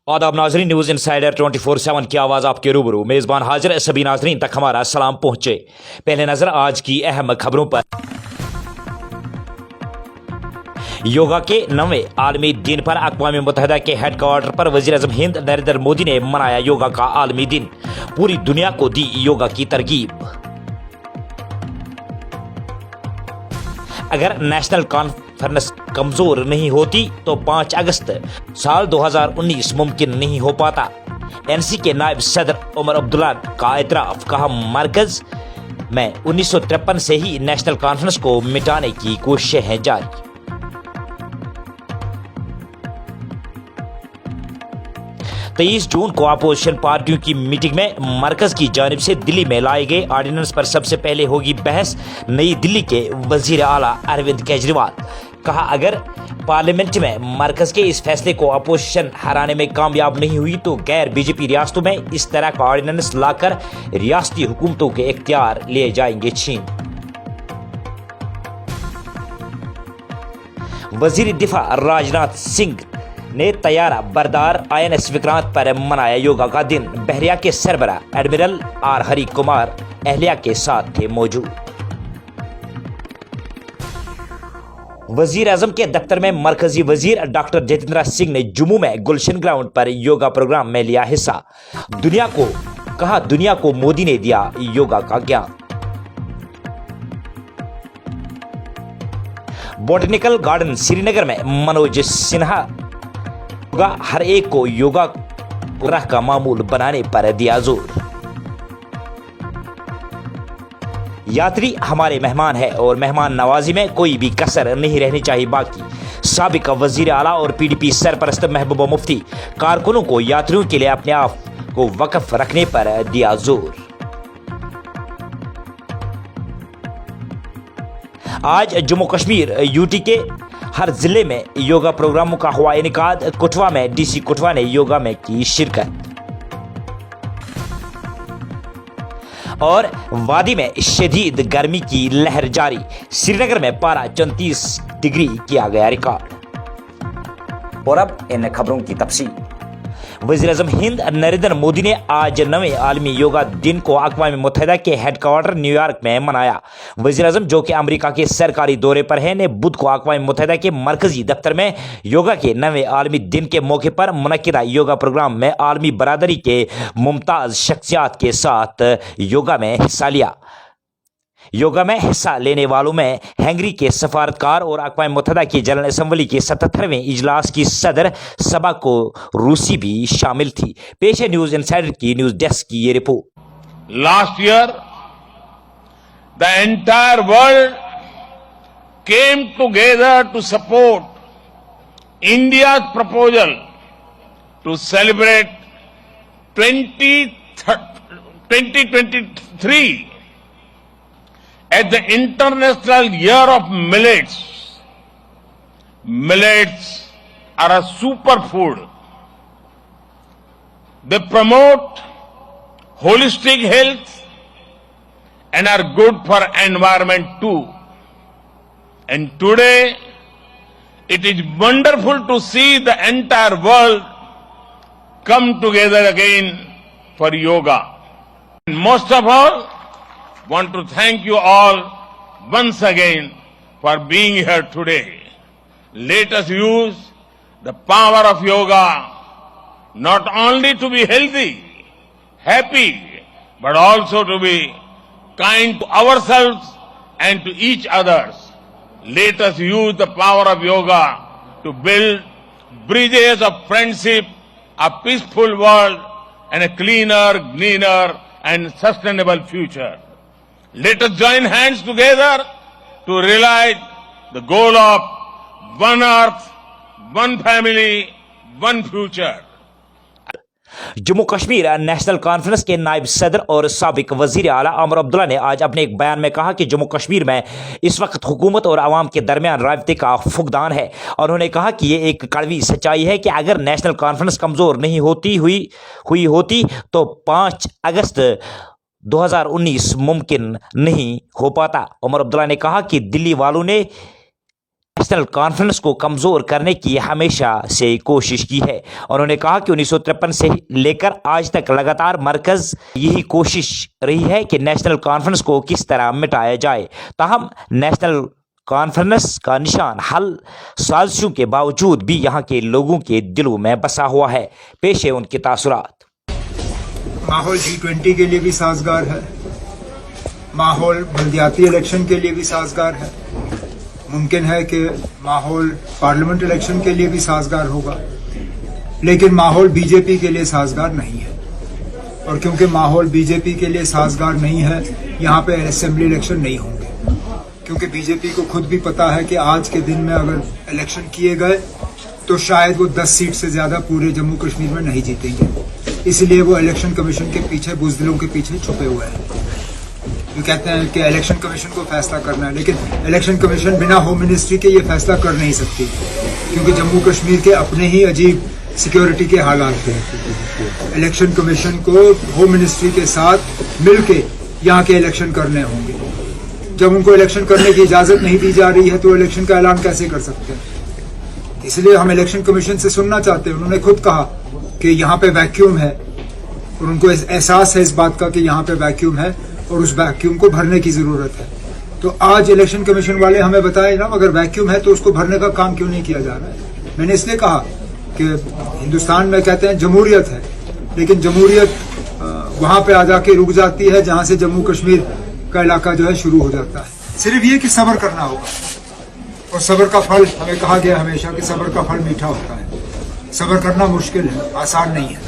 आदाब नाजरीन, news insider 24/7 की आवाज़ आपके रूबरू मेज़बान हाजिर। सभी नाजरीन तक हमारा सलाम पहुँचे। पहले नज़र आज की अहम खबरों पर। योगा के 9वें आलमी दिन पर अक़वाम मुत्तहिदा के हेडक्वार्टर पर वज़ीर-ए-आज़म हिंद नरेंद्र मोदी ने मनाया योगा का आलमी दिन। पूरी दुनिया को दी योगा की तरगीब। अगर नेशनल कॉन्फ्रेंस कमजोर नहीं होती तो 5 अगस्त साल 2019 मुमकिन नहीं हो पाता। एनसी के नायब सदर उमर अब्दुल्ला का एतराफ़, कहा मरकज में 1953 से ही नेशनल कॉन्फ्रेंस को मिटाने की कोशिशें हैं जारी। 23 जून को अपोजिशन पार्टियों की मीटिंग में मरकज की जानिब से दिल्ली में लाए गए ऑर्डिनेंस पर सबसे पहले होगी बहस। नई दिल्ली के वजीर आला अरविंद केजरीवाल, कहा अगर पार्लियामेंट में मरकज के इस फैसले को अपोजिशन हराने में कामयाब नहीं हुई तो गैर बीजेपी रियासतों में इस तरह का ऑर्डिनेंस लाकर रियासती हुकूमतों के इख्तियार लिए जाएंगे छीन। वजीर दिफा राजनाथ सिंह ने तैयारा बरदार INS विक्रांत पर मनाया योगा का दिन। बहरिया के सरबरा एडमिरल आर हरि कुमार अहलिया के साथ थे मौजूद। वजीर आजम के दफ्तर में मरकजी वजीर डॉक्टर जितेंद्र सिंह ने जम्मू में गुलशन ग्राउंड पर योगा प्रोग्राम में लिया हिस्सा। दुनिया को मोदी ने दिया योगा का ज्ञान। बोटनिकल गार्डन श्रीनगर में मनोज सिन्हा, हर एक को योगा का मामूल बनाने पर दिया जोर। यात्री हमारे मेहमान है और मेहमान नवाजी में कोई भी कसर नहीं रहनी चाहिए बाकी। साबिक वजीर आला और PDP सरपरस्त महबूबा मुफ्ती, कारकुनों को यात्रियों के लिए अपने आप को वक्फ रखने पर दिया जोर। आज जम्मू कश्मीर UT के हर जिले में योगा प्रोग्रामों का हुआ इनेकाद। कठुआ में DC कठुआ ने योगा में की शिरकत। और वादी में शदीद गर्मी की लहर जारी। श्रीनगर में पारा 34 डिग्री किया गया रिकॉर्ड। और अब इन खबरों की तफसील। वज़ीर-ए-आज़म हिंद नरेंद्र मोदी ने आज 9वें आलमी योगा दिन को अक़वाम मुत्तहिदा के हेडक्वार्टर न्यूयॉर्क में मनाया। वज़ीर-ए-आज़म, जो कि अमेरिका के सरकारी दौरे पर हैं, ने बुध को अक़वाम मुत्तहिदा के मरकजी दफ्तर में योगा के 9वें आलमी दिन के मौके पर मुनक्किदा योगा प्रोग्राम में आलमी बरादरी के मुमताज़ शख्सियात के साथ योगा में हिस्सा लिया। योगा में हिस्सा लेने वालों में हंगरी के सफारतकार और अक़वाम मुत्तहिदा की जनरल असम्बली के 77वें इजलास की सदर सबा को रूसी भी शामिल थी। पेश है न्यूज़ इंसाइडर की न्यूज़ डेस्क की ये रिपोर्ट। Last year the entire world came together to support India proposal to celebrate 2023 as the International Year of Millets. Millets are a superfood. They promote holistic health and are good for environment too. And today, it is wonderful to see the entire world come together again for yoga. And most of all, want to thank you all once again for being here today. Let us use the power of yoga not only to be healthy, happy, but also to be kind to ourselves and to each others. Let us use the power of yoga to build bridges of friendship, a peaceful world, and a cleaner, greener, and sustainable future. Let us join hands together to realize the goal of one earth, one family, one future. Jammu Kashmir national conference के नायब सदर और साबिक वजीर आला उमर अब्दुल्ला ने आज अपने एक बयान में कहा कि जम्मू कश्मीर में इस वक्त हुकूमत और आवाम के दरमियान राब्ते का फुकदान है। और उन्होंने कहा कि ये एक कड़वी सच्चाई है कि अगर नेशनल कॉन्फ्रेंस कमज़ोर नहीं होती तो 5 अगस्त 2019 मुमकिन नहीं हो पाता। उमर अब्दुल्ला ने कहा कि दिल्ली वालों ने नेशनल कॉन्फ्रेंस को कमजोर करने की हमेशा से कोशिश की है। उन्होंने कहा कि 1953 से लेकर आज तक लगातार मरकज यही कोशिश रही है कि नेशनल कॉन्फ्रेंस को किस तरह मिटाया जाए। ताहम नेशनल कॉन्फ्रेंस का निशान हल साजिशों के बावजूद भी यहाँ के लोगों के दिलों में बसा हुआ है। पेश है उनके तासुरात। माहौल G20 के लिए भी साजगार है, माहौल बल्दियाती इलेक्शन के लिए भी साजगार है, मुमकिन है कि माहौल पार्लियामेंट इलेक्शन के लिए भी साजगार होगा, लेकिन माहौल बीजेपी के लिए साजगार नहीं है। और क्योंकि माहौल बीजेपी के लिए साजगार नहीं है, यहाँ पे असेंबली इलेक्शन नहीं होंगे, क्योंकि बीजेपी को खुद भी पता है कि आज के दिन में अगर इलेक्शन किए गए तो शायद वो 10 सीट से ज्यादा पूरे जम्मू कश्मीर में नहीं जीतेंगे। इसलिए वो इलेक्शन कमीशन के पीछे, बुजदिलों के पीछे छुपे हुए हैं। जो कहते हैं कि इलेक्शन कमीशन को फैसला करना है, लेकिन इलेक्शन कमीशन बिना होम मिनिस्ट्री के ये फैसला कर नहीं सकती, क्योंकि जम्मू कश्मीर के अपने ही अजीब सिक्योरिटी के हालात हैं। इलेक्शन कमीशन को होम मिनिस्ट्री के साथ मिलके यहाँ के इलेक्शन करने होंगे। जब उनको इलेक्शन करने की इजाजत नहीं दी जा रही है तो इलेक्शन का ऐलान कैसे कर सकते हैं? इसलिए हम इलेक्शन कमीशन से सुनना चाहते हैं। उन्होंने खुद कहा कि यहाँ पे वैक्यूम है, और उनको एहसास है इस बात का कि यहाँ पे वैक्यूम है और उस वैक्यूम को भरने की जरूरत है। तो आज इलेक्शन कमीशन वाले हमें बताएं ना, अगर वैक्यूम है तो उसको भरने का काम क्यों नहीं किया जा रहा है? मैंने इसलिए कहा कि हिंदुस्तान में कहते हैं जमहूरियत है, लेकिन जमहूरियत वहां पे आ जाके रुक जाती है जहां से जम्मू कश्मीर का इलाका जो है शुरू हो जाता है। सिर्फ ये कि सब्र करना होगा, और सब्र का फल, हमें कहा गया हमेशा कि सब्र का फल मीठा होता है। सब्र करना मुश्किल है, आसान नहीं है,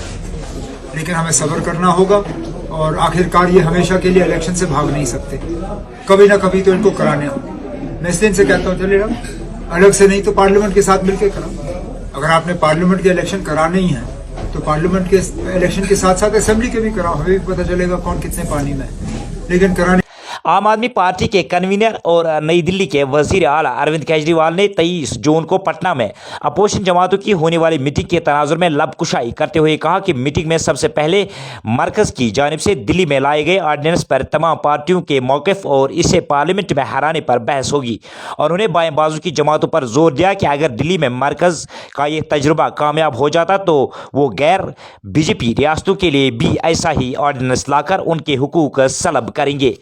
लेकिन हमें सब्र करना होगा। और आखिरकार ये हमेशा के लिए इलेक्शन से भाग नहीं सकते, कभी ना कभी तो इनको कराने होंगे। मैं इसलिए इनसे कहता हूँ, चले ना अलग से नहीं तो पार्लियामेंट के साथ मिलकर कराओ। अगर आपने पार्लियामेंट के इलेक्शन कराने ही है तो पार्लियामेंट के इलेक्शन के साथ साथ असेंबली के भी कराओ, हमें भी पता चलेगा कौन कितने पानी में है। लेकिन कराने आम आदमी पार्टी के कन्वीनर और नई दिल्ली के वजीर आला अरविंद केजरीवाल ने 23 जून को पटना में अपोजिशन जमातों की होने वाली मीटिंग के तनाजुर में लबकुशाई करते हुए कहा कि मीटिंग में सबसे पहले मरकज की जानिब से दिल्ली में लाए गए ऑर्डिनेंस पर तमाम पार्टियों के मौक़िफ़ और इसे पार्लियामेंट में हराने पर बहस होगी। और उन्होंने बाएं बाजू की जमातों पर जोर दिया कि अगर दिल्ली में मरकज का ये तजुर्बा कामयाब हो जाता तो वो गैर बीजेपी रियासतों के लिए भी ऐसा ही ऑर्डिनेंस लाकर उनके हुकूक सलब करेंगे।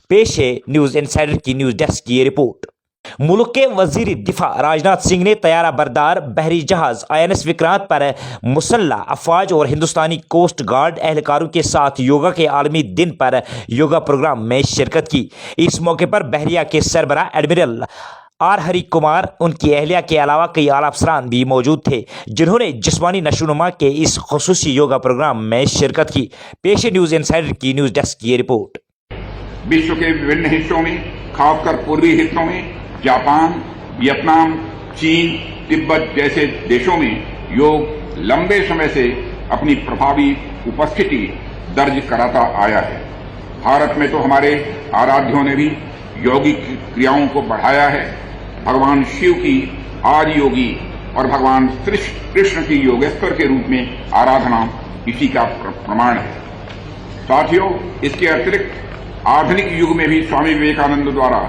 पेश है न्यूज़ इनसाइडर की न्यूज़ डेस्क की ये रिपोर्ट। मुल्क के वजीर दिफा राजनाथ सिंह ने तैयारा बरदार बहरी जहाज INS विक्रांत पर मुसल्लह अफवाज और हिंदुस्तानी कोस्ट गार्ड एहलकारों के साथ योगा के आलमी दिन पर योगा प्रोग्राम में शिरकत की। इस मौके पर बहरिया के सरबराह एडमिरल R हरि कुमार, उनकी अहलिया के अलावा कई आला अफसरान भी मौजूद थे, जिन्होंने जिस्मानी नशोनुमा के इस खुसूसी योगा प्रोग्राम में शिरकत की। पेश है न्यूज़ इनसाइडर की न्यूज़ डेस्क की ये रिपोर्ट। विश्व के विभिन्न हिस्सों में, खासकर पूर्वी हिस्सों में, जापान, वियतनाम, चीन, तिब्बत जैसे देशों में योग लंबे समय से अपनी प्रभावी उपस्थिति दर्ज कराता आया है। भारत में तो हमारे आराध्यों ने भी यौगिक क्रियाओं को बढ़ाया है। भगवान शिव की आदि योगी और भगवान कृष्ण की योगेश्वर के रूप में आराधना इसी का प्रमाण है। साथियों, इसके अतिरिक्त आधुनिक युग में भी स्वामी विवेकानंद द्वारा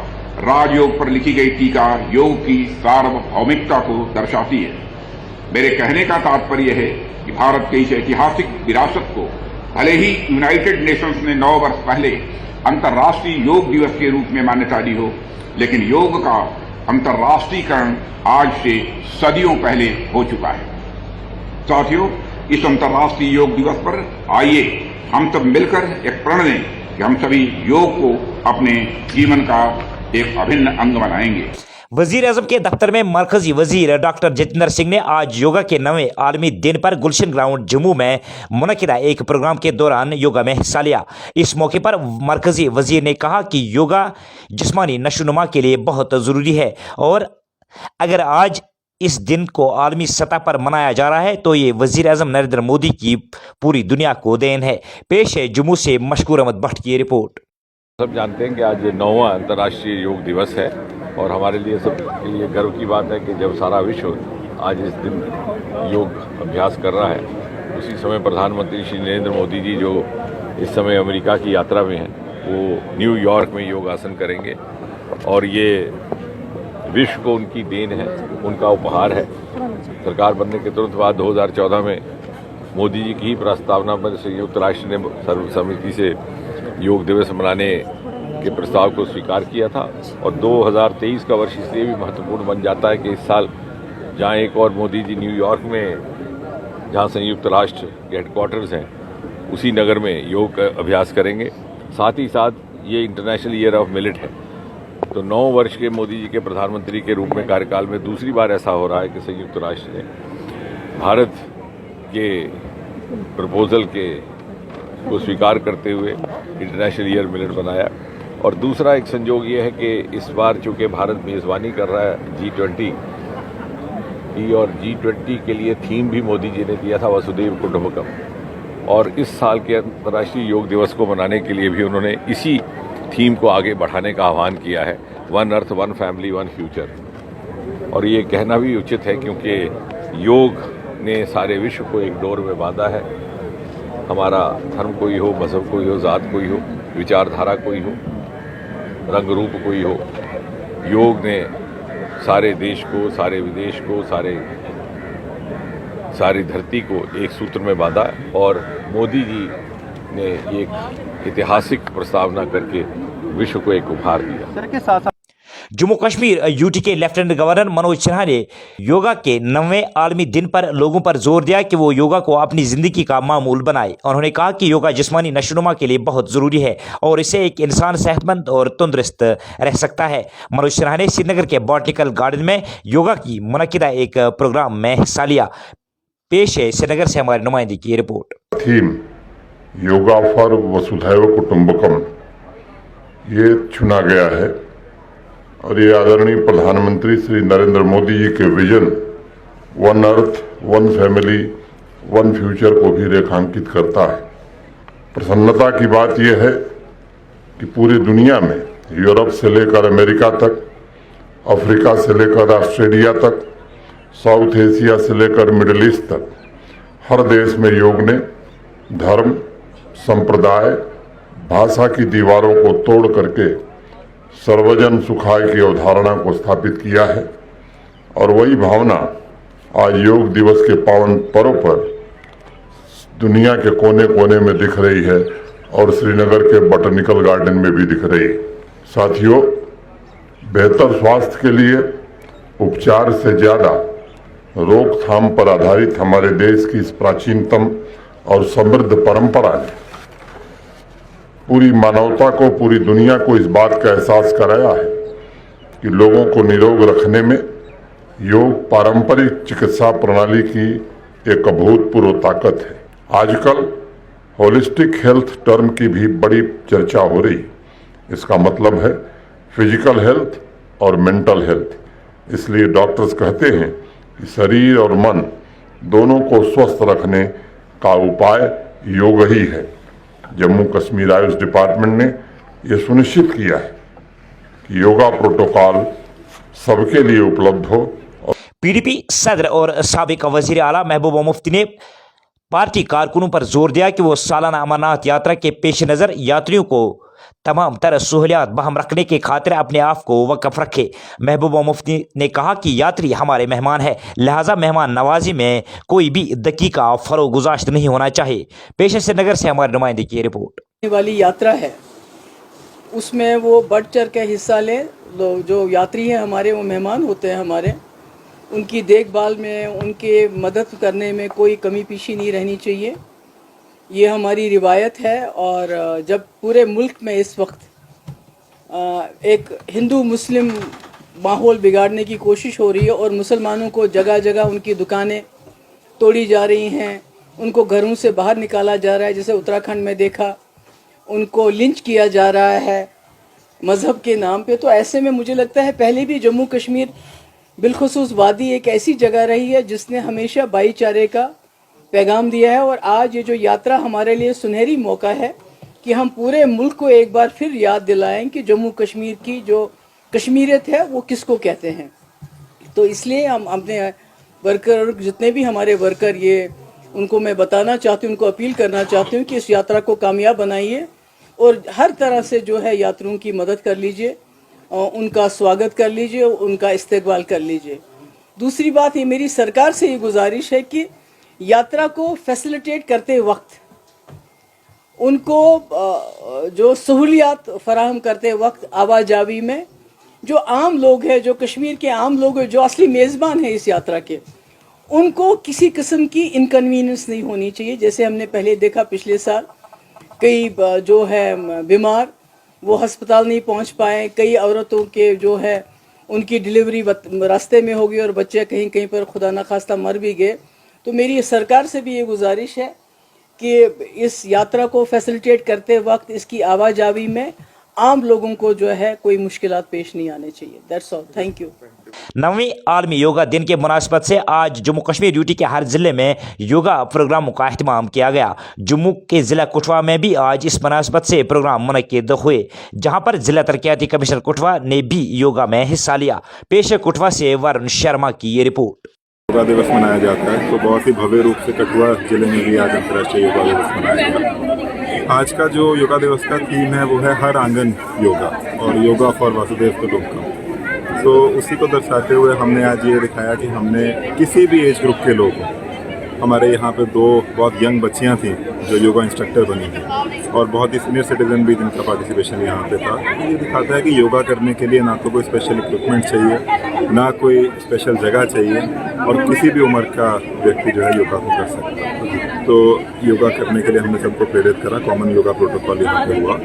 राजयोग पर लिखी गई टीका योग की सार्वभौमिकता को दर्शाती है। मेरे कहने का तात्पर्य है कि भारत के इस ऐतिहासिक विरासत को भले ही यूनाइटेड नेशंस ने 9 वर्ष पहले अंतर्राष्ट्रीय योग दिवस के रूप में मान्यता दी हो, लेकिन योग का अंतर्राष्ट्रीयकरण आज से सदियों पहले हो चुका है। साथियों, इस अंतर्राष्ट्रीय योग दिवस पर आइए हम सब मिलकर एक प्रण लें कि हम सभी योग को अपने जीवन का एक अभिन्न अंग बनाएंगे। वजीर आजम के दफ्तर में मरकजी वजीर डॉक्टर जितेंद्र सिंह ने आज योगा के 9वें आलमी दिन पर गुलशन ग्राउंड जम्मू में मुनकिदा एक प्रोग्राम के दौरान योगा में हिस्सा लिया। इस मौके पर मरकजी वजीर ने कहा कि योगा जिस्मानी नशोनुमा के लिए बहुत ज़रूरी है, और अगर आज इस दिन को आलमी सतह पर मनाया जा रहा है तो ये वजीर आजम नरेंद्र मोदी की पूरी दुनिया को देन है। पेश है जम्मू से मशकूर अहमद भट्ट की रिपोर्ट। सब जानते हैं कि आज 9वां अंतर्राष्ट्रीय योग दिवस है, और हमारे लिए सब के लिए गर्व की बात है कि जब सारा विश्व आज इस दिन योग अभ्यास कर रहा है, उसी समय प्रधानमंत्री श्री नरेंद्र मोदी जी जो इस समय अमेरिका की यात्रा में हैं, वो न्यूयॉर्क में योगासन करेंगे। और ये विश्व को उनकी देन है, उनका उपहार है। सरकार बनने के तुरंत बाद 2014 में मोदी जी की ही प्रस्तावना पर संयुक्त राष्ट्र ने सर्वसम्मति से योग दिवस मनाने के प्रस्ताव को स्वीकार किया था। और 2023 का वर्ष इसलिए भी महत्वपूर्ण बन जाता है कि इस साल जहां एक और मोदी जी न्यूयॉर्क में, जहां संयुक्त राष्ट्र के हेडक्वार्टर्स हैं, उसी नगर में योग का अभ्यास करेंगे। साथ ही साथ ये इंटरनेशनल ईयर ऑफ मिलेट है, तो 9 वर्ष के मोदी जी के प्रधानमंत्री के रूप में कार्यकाल में दूसरी बार ऐसा हो रहा है कि संयुक्त राष्ट्र ने भारत के प्रपोजल को स्वीकार करते हुए इंटरनेशनल ईयर मिलेट बनाया। और दूसरा एक संजोग ये है कि इस बार चूंकि भारत मेज़बानी कर रहा है G20 की, और G20 के लिए थीम भी मोदी जी ने दिया था वसुधैव कुटुंबकम, और इस साल के अंतर्राष्ट्रीय योग दिवस को मनाने के लिए भी उन्होंने इसी थीम को आगे बढ़ाने का आह्वान किया है, one earth, one family, one future. और ये कहना भी उचित है क्योंकि योग ने सारे विश्व को एक डोर में बांधा है। हमारा धर्म कोई हो, मजहब कोई हो, जात कोई हो, विचारधारा कोई हो, रंग रूप कोई हो, योग ने सारे देश को, सारे विदेश को, सारी धरती को एक सूत्र में बांधा। और मोदी जी ने एक ऐतिहासिक प्रस्तावना करके विश्व को एक उपहार दिया। जम्मू कश्मीर यूटी के लेफ्टिनेंट गवर्नर मनोज सिन्हा ने योगा के 9वें आलमी दिन पर लोगों पर जोर दिया कि वो योगा को अपनी जिंदगी का मामूल बनाए। उन्होंने कहा कि योगा जिस्मानी नशोनुमा के लिए बहुत ज़रूरी है और इससे एक इंसान सेहतमंद और तंदुरुस्त रह सकता है। मनोज सिन्हा ने श्रीनगर के बॉटनिकल गार्डन में योगा की मुनक्किदा एक प्रोग्राम में हिस्सा लिया। पेश है श्रीनगर से हमारे नुमाइंदे की रिपोर्ट। थीम योगा फॉर वसुधैव कुटुंबकम ये चुना गया है और ये आदरणीय प्रधानमंत्री श्री नरेंद्र मोदी जी के vision one earth, one family, one future को भी रेखांकित करता है। प्रसन्नता की बात यह है कि पूरी दुनिया में यूरोप से लेकर अमेरिका तक, अफ्रीका से लेकर ऑस्ट्रेलिया तक, साउथ एशिया से लेकर मिडिल ईस्ट तक हर देश में योग ने धर्म, संप्रदाय, भाषा की दीवारों को तोड़ करके सर्वजन सुखाय की अवधारणा को स्थापित किया है। और वही भावना आज योग दिवस के पावन पर्व पर दुनिया के कोने कोने में दिख रही है और श्रीनगर के बॉटनिकल गार्डन में भी दिख रही है। साथियों, बेहतर स्वास्थ्य के लिए उपचार से ज्यादा रोकथाम पर आधारित हमारे देश की इस प्राचीनतम और समृद्ध परंपरा ने पूरी मानवता को, पूरी दुनिया को इस बात का एहसास कराया है कि लोगों को निरोग रखने में योग पारंपरिक चिकित्सा प्रणाली की एक अभूतपूर्व ताकत है। आजकल होलिस्टिक हेल्थ टर्म की भी बड़ी चर्चा हो रही। इसका मतलब है फिजिकल हेल्थ और मेंटल हेल्थ। इसलिए डॉक्टर्स कहते हैं कि शरीर और मन दोनों को स्वस्थ रखने का उपाय योग ही है। जम्मू कश्मीर आयुष डिपार्टमेंट ने यह सुनिश्चित किया है कि योगा प्रोटोकॉल सबके लिए उपलब्ध हो। पीडीपी सदर और साबिक वजीर आला महबूबा मुफ्ती ने पार्टी कारकुनों पर जोर दिया कि वो सालाना अमरनाथ यात्रा के पेश नज़र यात्रियों को तमाम तरह सहूलियात बहम रखने के खातिर अपने आप को वक़फ़ रखे। महबूबा मुफ्ती ने कहा कि यात्री हमारे मेहमान है, लिहाजा मेहमान नवाजी में कोई भी दकीका फरोगुजाश्त नहीं होना चाहिए। पेश श्रीनगर से हमारे नुमाइंदे की रिपोर्ट। वाली यात्रा है उसमें वो बढ़ चढ़ के हिस्सा लें। जो यात्री हैं हमारे, वो मेहमान होते हैं हमारे, उनकी देखभाल में, उनके मदद करने में कोई कमी पेशी नहीं रहनी चाहिए। ये हमारी रिवायत है। और जब पूरे मुल्क में इस वक्त एक हिंदू मुस्लिम माहौल बिगाड़ने की कोशिश हो रही है और मुसलमानों को जगह जगह उनकी दुकानें तोड़ी जा रही हैं, उनको घरों से बाहर निकाला जा रहा है, जैसे उत्तराखंड में देखा, उनको लिंच किया जा रहा है मज़हब के नाम पे, तो ऐसे में मुझे लगता है पहले भी जम्मू कश्मीर बिलखुसूस वादी एक ऐसी जगह रही है जिसने हमेशा भाईचारे का पैगाम दिया है। और आज ये जो यात्रा हमारे लिए सुनहरी मौका है कि हम पूरे मुल्क को एक बार फिर याद दिलाएं कि जम्मू कश्मीर की जो कश्मीरियत है वो किसको कहते हैं। तो इसलिए हम अपने वर्कर, जितने भी हमारे वर्कर, ये उनको मैं बताना चाहती हूँ, उनको अपील करना चाहती हूँ कि इस यात्रा को कामयाब बनाइए और हर तरह से जो है यात्रियों की मदद कर लीजिए। उनका स्वागत कर लीजिए, उनका इस्तकबाल कर लीजिए। दूसरी बात, ये मेरी सरकार से ये गुजारिश है कि यात्रा को फैसिलिटेट करते वक्त उनको जो सहूलियात फराहम करते वक्त आवाजावी में जो आम लोग हैं, जो कश्मीर के आम लोग हैं, जो असली मेज़बान हैं इस यात्रा के, उनको किसी किस्म की इनकन्वीनियंस नहीं होनी चाहिए। जैसे हमने पहले देखा पिछले साल कई जो है बीमार वो अस्पताल नहीं पहुंच पाए, कई औरतों के जो है उनकी डिलीवरी रास्ते में हो गई और बच्चे कहीं कहीं पर खुदा न खास्ता मर भी गए। तो मेरी सरकार से भी ये गुजारिश है कि इस यात्रा को फैसिलिटेट करते वक्त इसकी आवाजावी में आम लोगों को जो है कोई मुश्किलात पेश नहीं आने चाहिए। That's all, thank you. 9वें आलमी योगा दिन के मुनासिबत से आज जम्मू कश्मीर यूटी के हर जिले में योगा प्रोग्रामों का अहतमाम किया गया। जम्मू के जिला कठुआ में भी आज इस मुनासिबत से प्रोग्राम मुनक्किद हुए, जहां पर जिला तरक्याती कमिश्नर कठुआ ने भी योगा में हिस्सा लिया। पेश कठुआ से वरुण शर्मा की ये रिपोर्ट। योगा दिवस मनाया जाता है तो बहुत ही भव्य रूप से कठुआ जिले में भी आज अंतर्राष्ट्रीय योगा दिवस मनाया गया। आज का जो योगा दिवस का थीम है वो है हर आंगन योगा और योगा फॉर वासुदेव कुटुंबकम। तो उसी को दर्शाते हुए हमने आज ये दिखाया कि हमने किसी भी एज ग्रुप के लोग, हमारे यहाँ पे 2 बहुत यंग बच्चियाँ थीं जो योगा इंस्ट्रक्टर बनी थी और बहुत ही सीनियर सिटीजन भी जिनका पार्टिसिपेशन यहाँ पे था। तो ये दिखाता है कि योगा करने के लिए ना तो कोई स्पेशल इक्विपमेंट चाहिए, ना कोई स्पेशल जगह चाहिए और किसी भी उम्र का व्यक्ति जो है योगा को कर सकता है। तो योगा करने के लिए हमने सबको प्रेरित करा। कॉमन योगा प्रोटोकॉल यहाँ पे हुआ।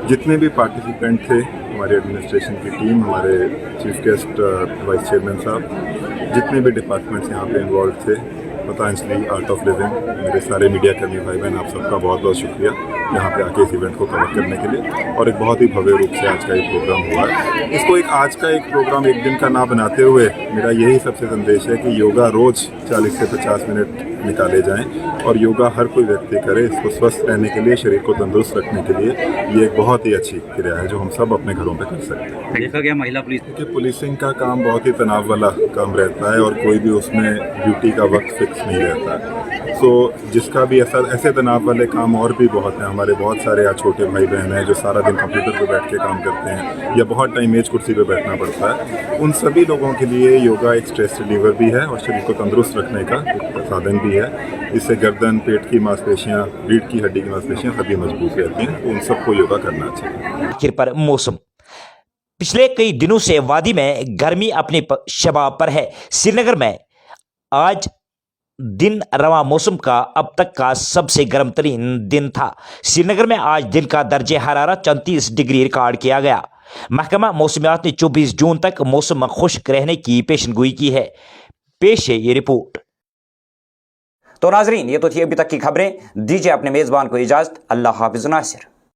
जितने भी पार्टिसिपेंट थे, हमारे एडमिनिस्ट्रेशन की टीम, हमारे चीफ गेस्ट वाइस चेयरमैन साहब, जितने भी डिपार्टमेंट्स यहाँ पे इन्वॉल्व थे, पतंजलि, आर्ट ऑफ लिविंग, मेरे सारे मीडिया कर्मी भाई बहन, आप सबका बहुत बहुत शुक्रिया यहाँ पे आके इस इवेंट को कवर करने के लिए। और एक बहुत ही भव्य रूप से आज का एक प्रोग्राम हुआ है। इसको आज का एक प्रोग्राम एक दिन का ना बनाते हुए मेरा यही सबसे संदेश है कि योगा रोज 40 से 50 मिनट निकाले जाएं और योगा हर कोई व्यक्ति करे। इसको स्वस्थ रहने के लिए, शरीर को तंदुरुस्त रखने के लिए ये एक बहुत ही अच्छी क्रिया है जो हम सब अपने घरों पे कर सकते हैं। देखा गया महिला पुलिस कि पुलिसिंग का काम बहुत ही तनाव वाला काम रहता है और कोई भी उसमें ड्यूटी का वक्त फिक्स नहीं रहता है। तो जिसका भी ऐसे तनाव वाले काम और भी बहुत हैं। हमारे बहुत सारे यहाँ छोटे भाई बहन हैं जो सारा दिन कंप्यूटर पे बैठ के काम करते हैं या बहुत टाइम मेज कुर्सी पे बैठना पड़ता है। उन सभी लोगों के लिए योगा एक स्ट्रेस रिलीवर भी है और शरीर को तंदुरुस्त रखने का एक साधन भी है। इससे गर्दन, पेट की मांसपेशियाँ, रीढ़ की हड्डी की मांसपेशियाँ सभी मजबूत रहती हैं। तो उन सबको योगा करना चाहिए। आखिर पर मौसम। पिछले कई दिनों से वादी में गर्मी अपने शबाब पर है। श्रीनगर में आज दिन रवा मौसम का अब तक का सबसे गर्म तरीन दिन था। श्रीनगर में आज दिन का दर्जे हरारत 34 डिग्री रिकॉर्ड किया गया। महकमा मौसमियात ने 24 जून तक मौसम खुश्क रहने की पेशनगोई की है। पेश है ये रिपोर्ट। तो नाजरीन, ये तो थी अभी तक की खबरें। दीजिए अपने मेजबान को इजाजत। अल्लाह हाफिज नासिर।